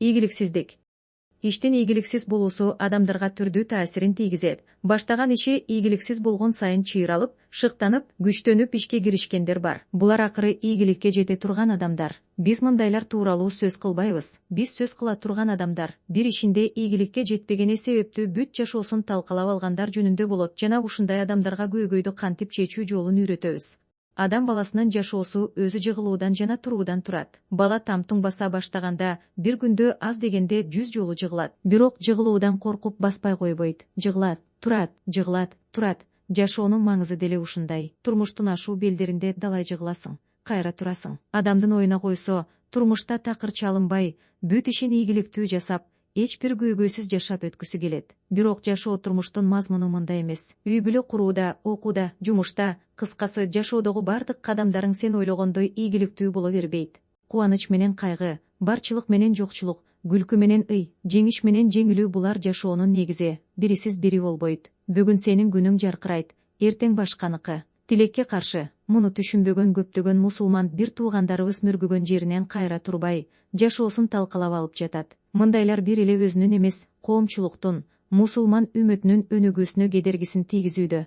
Ийгиликсиздик. Иштин ийгиликсиз болуусу адамдарга түрдүү таасирин тийгизет. Баштаган иши ийгиликсиз болгон сайын чыйралып, шыктанып, күчтөнүп ишке киришкендер бар. Булар акыры ийгиликке жете турган адамдар. Биз мындайлар тууралуу сөз кылбайбыз. Биз сөз кыла турган адамдар бир ишинде ийгиликке жетпегени себептүү бүт жашоосун талкалап алгандар жөнүндө болот жана ушундай адамдарга көйгөйдү кантип чечүү жолун үйрөтөбүз. Адам баласынын жашоосу өзү жыгылуудан жана туруудан турат. Бала тамтың баса баштаганда бир күндө аз дегенде 100 жолу жыгылат. Бирок жыгылуудан коркуп баспай койбойт. Жыгылат, турат, жыгылат, турат. Жашоонун маңызы деле ушундай. Турмуштун ашуу белдеринде далай жыгыласың, кайра турасың. Адамдын оюна койсо, турмушта такыр чалынбай, бүт ишин ийгиликтүү жасап, эч бир көйгөйсүз жашап өткүсү келет. Бирок жашоо турмуштун мазмуну мындай эмес. Үй бүлө курууда, окууда, жумушта, кыскасы жашоодогу бардык кадамдарың сен ойлогондой ийгиликтүү боло бербейт. Кубаныч менен кайгы, барчылык менен жокчулук, күлкү менен ый, жеңиш менен жеңилүү булар жашоонун негизи. Бирисиз бири болбойт. Бүгүн сенин күнүң жаркырайт, эртең башканыкы. Тилекке каршы, муну түшүнбөгөн көптөгөн мусулман бир туугандарыбыз мөргөгөн жеринен кайра турбай, жашоосун талкалап алып жатат. Мындайлар бир эле өзүнүн эмес, коомчулуктун, мусулман үмөтүнүн өнүгүүсүнө кедергисин тийгизүүдө.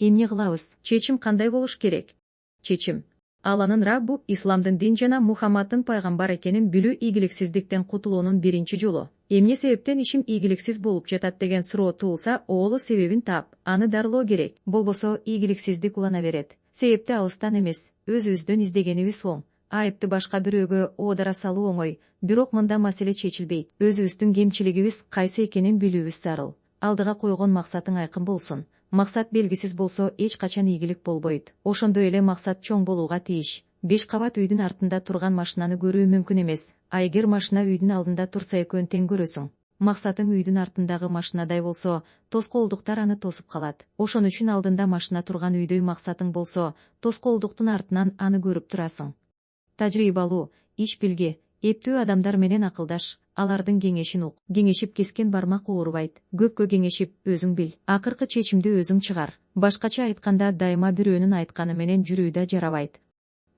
Эмне кылабыз? Чечим кандай болуш керек? Чечим Алланын Раббу, исламдын дин жана Мухаммаддын пайгамбар экенин билүү ийгиликсиздиктен кутулуунун биринчи жолу. Эмне себептен ишим ийгиликсиз болуп жатат деген суроо туулса, оолу себебин таап, аны дарылоо керек. Болбосо ийгиликсиздик улана берет. Себепти алыстан эмес, өзүбүздөн издегенибиз оң. Айыпты башка бирөөгө оодара салуу оңой, бирок мында маселе чечилбейт. Өзүбүздүн кемчилигибиз кайсы экенин билүүбүз зарыл. Алдыга койгон максатың айкын болсун. Максат белгисиз болсо эч качан ийгилик болбойт. Ошондой эле максат чоң болууга тийиш. 5 кабат үйдүн артында турган машинаны көрүү мүмкүн эмес. А эгер машина үйдүн алдында турса экөөнү тең көрөсүң. Максатың үйдүн артындагы машинадай болсо, тоскоолдуктар аны тосуп калат. Ошон үчүн алдында машина турган үйдөй максатың болсо, тоскоолдуктун артынан аны көрүп турасың. Тажрыйбалуу, иш билги, эптүү адамдар менен акылдаш, алардын кеңешин ук. Кеңешип кескен бармак оорубайт. Көпкө кеңешип, өзүң бил. Акыркы чечимди өзүң чыгар. Башкача айтканда, дайыма бирөөнүн айтканы менен жүрүү да жарабайт.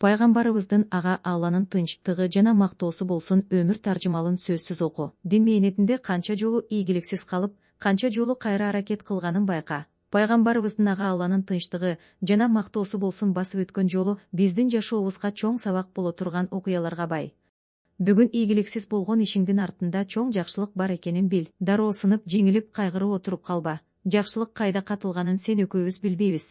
Пайгамбарыбыздын ага Алланын тынчтыгы жана мактоосу болсун өмүр таржымалын сөзсүз оку. Дин мээнетинде канча жолу ийгиликсиз калып, канча жолу кайра аракет кылганын байка. Пайгамбарыбыздын ага Алланын тынчтыгы жана мактоосу болсун басып өткөн жолу биздин жашообузга чоң сабак боло турган окуяларга бай. Бүгүн ийгиликсиз болгон ишиңдин артында чоң жакшылык бар экенин бил. Дароо сынып жеңилип кайгырып отуруп калба. Жакшылык кайда катылганын сен экөөбүз билбейбиз.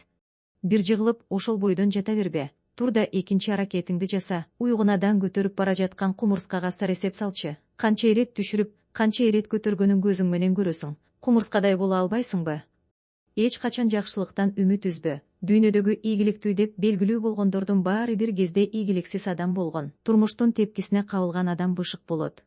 Бир жыгылып, ошол бойдон жата бербе. Тур да экинчи аракетиңди жаса. Уйгунадан көтөрүп бара жаткан кумурскага саресеп салчы. Канча ирет түшүрүп, канча ирет көтөргөнүн көзүң менен көрөсүң. Кумурскадай боло албайсыңбы? Эч качан жакшылыктан үмүт үзбө. Дүйнөдөгү ийгиликтүү деп белгилүү болгондордун баары бир кезде ийгиликсиз адам болгон. Турмуштун тепкисине кабылган адам бышык болот.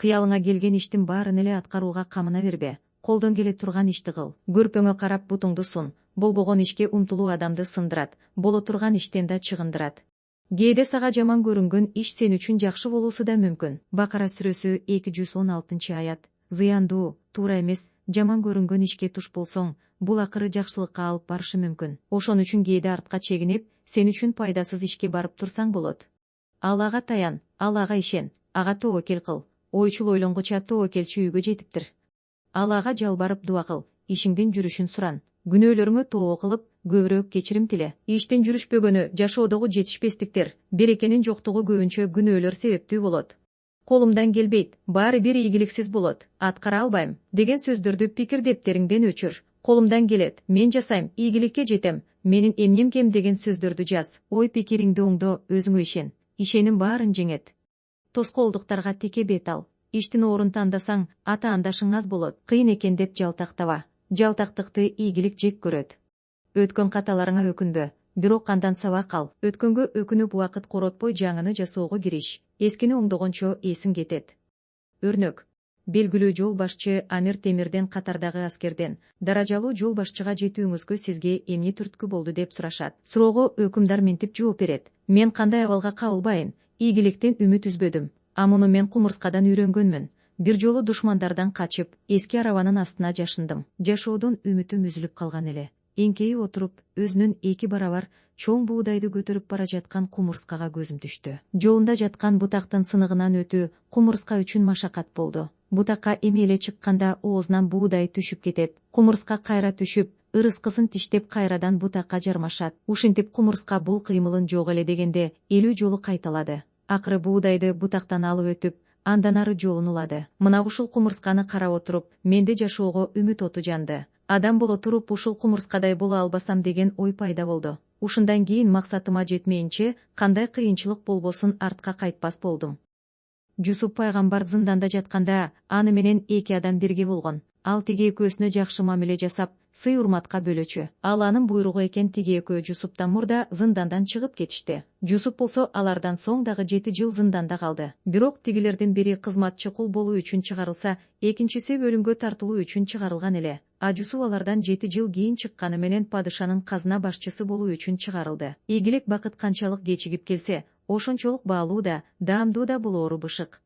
Кыялыңа келген иштин баарын эле аткарууга камына бербе. Колдон келе турган ишти кыл. Көрпөңө карап бутуңду сун. Болбогон ишке умтулуу адамды сындырат. Боло турган иштен да чыгындырат. Кээде сага жаман көрүнгөн иш сен үчүн жакшы болуусу да мүмкүн. Бакара сүрөсү 216-аят. Зыяндуу, туура эмес, жаман көрүнгөн ишке туш болсоң, бул акыры жакшылыкка алып барышы мүмкүн. Ошон үчүн кээде артка чегинип, сен үчүн пайдасыз ишке барып турсаң болот. Аллага таян, Аллага ишен, ага тобокел кыл. Ойчул ойлонгуча тобокелчи үйгө жетиптир. Аллага жалбарып дуа кыл, ишиңдин жүрүшүн суран. Күнөөлөрүңө тообо кылып, көбүрөөк кечирим тиле. Иштин жүрүшпөгөнү, жашоодогу жетишпестиктер, берекенин жоктугу көбүнчө күнөөлөр себептүү болот. Колумдан келбейт, баары бир ийгиликсиз болот, аткара албайм деген сөздөрдү пикир дептериңден өчүр. Колумдан келет, мен жасайм, ийгиликке жетем, менин эмнем кем деген сөздөрдү жаз. Ой пикириңди оңдо, өзүңө ишен. Ишеним баарын жеңет. Тоскоолдуктарга тике бет ал. Иштин орун тандасаң, ата-андашың аз болот. Кыйын экен деп жалтактаба. Жалтактыкты ийгилик жек көрөт. Өткөн каталарыңа өкүнбө, бирок андан сабак ал. Өткөнгө өкүнүп убакыт коротпой жаңыны жасоого кириш. Эскини оңдогончо эсиң кетет. Өрнөк. Белгилүү жол башчы Амир Темирден катардагы аскерден даражалуу жол башчыга жетүүңүзгө сизге эмне түрткү болду деп сурашат. Суроого өкүмдар мынтип жооп берет. Мен кандай абалга кабылбайын, ийгиликтен үмүт үзбөдүм. А муну мен кумурскадан үйрөнгөнмүн. Бир жолу душмандардан качып, эски арабанын астына жашындым. Жашоодон үмүтүм үзүлүп калган эле. эңкейип отуруп, өзүнүн 2 барабар чоң буудайды көтөрүп бара жаткан кумурскага көзүм түштү. Жолунда жаткан бутактын сыныгынан өтүү кумурска үчүн машакат болду. Бутакка эми эле чыкканда оозунан буудай түшүп кетет. Кумурска кайра түшүп, ырыскысын тиштеп кайрадан бутакка жармашат. Ушинтип кумурска бул кыймылын жок эле дегенде 50 жолу кайталады. Акыры буудайды бутактан алып өтүп, андан ары жолун улады. Мына ушул кумурсканы карап отуруп, менде жашоого үмүт оту жанды. Адам боло туруп ушул кумурскадай боло албасам деген ой пайда болду. Ушундан кийин максатыма жетмейинче, кандай кыйынчылык болбосун артка кайтпас болдум. Жусуп пайгамбар зынданда жатканда, аны менен 2 адам бирге болгон. Ал тиги экөөсүнө жакшы мамиле жасап, сый урматка бөлөчү. Ал анын буйругу экен тиги экөө Жусуптан мурда зындандан чыгып кетишти. Жусуп болсо алардан соң дагы 7 жыл зынданда калды. Бирок тигилердин бири кызматчы кул болуу үчүн чыгарылса, экинчиси өлүмгө тартылуу үчүн чыгарылган эле. А Жусуп алардан 7 жыл кийин чыкканы менен падышанын казына башчысы болуу үчүн чыгарылды. Ийгилик бакыт канчалык кечигип келсе, ошончолук баалуу да, даамдуу да болоору бышык.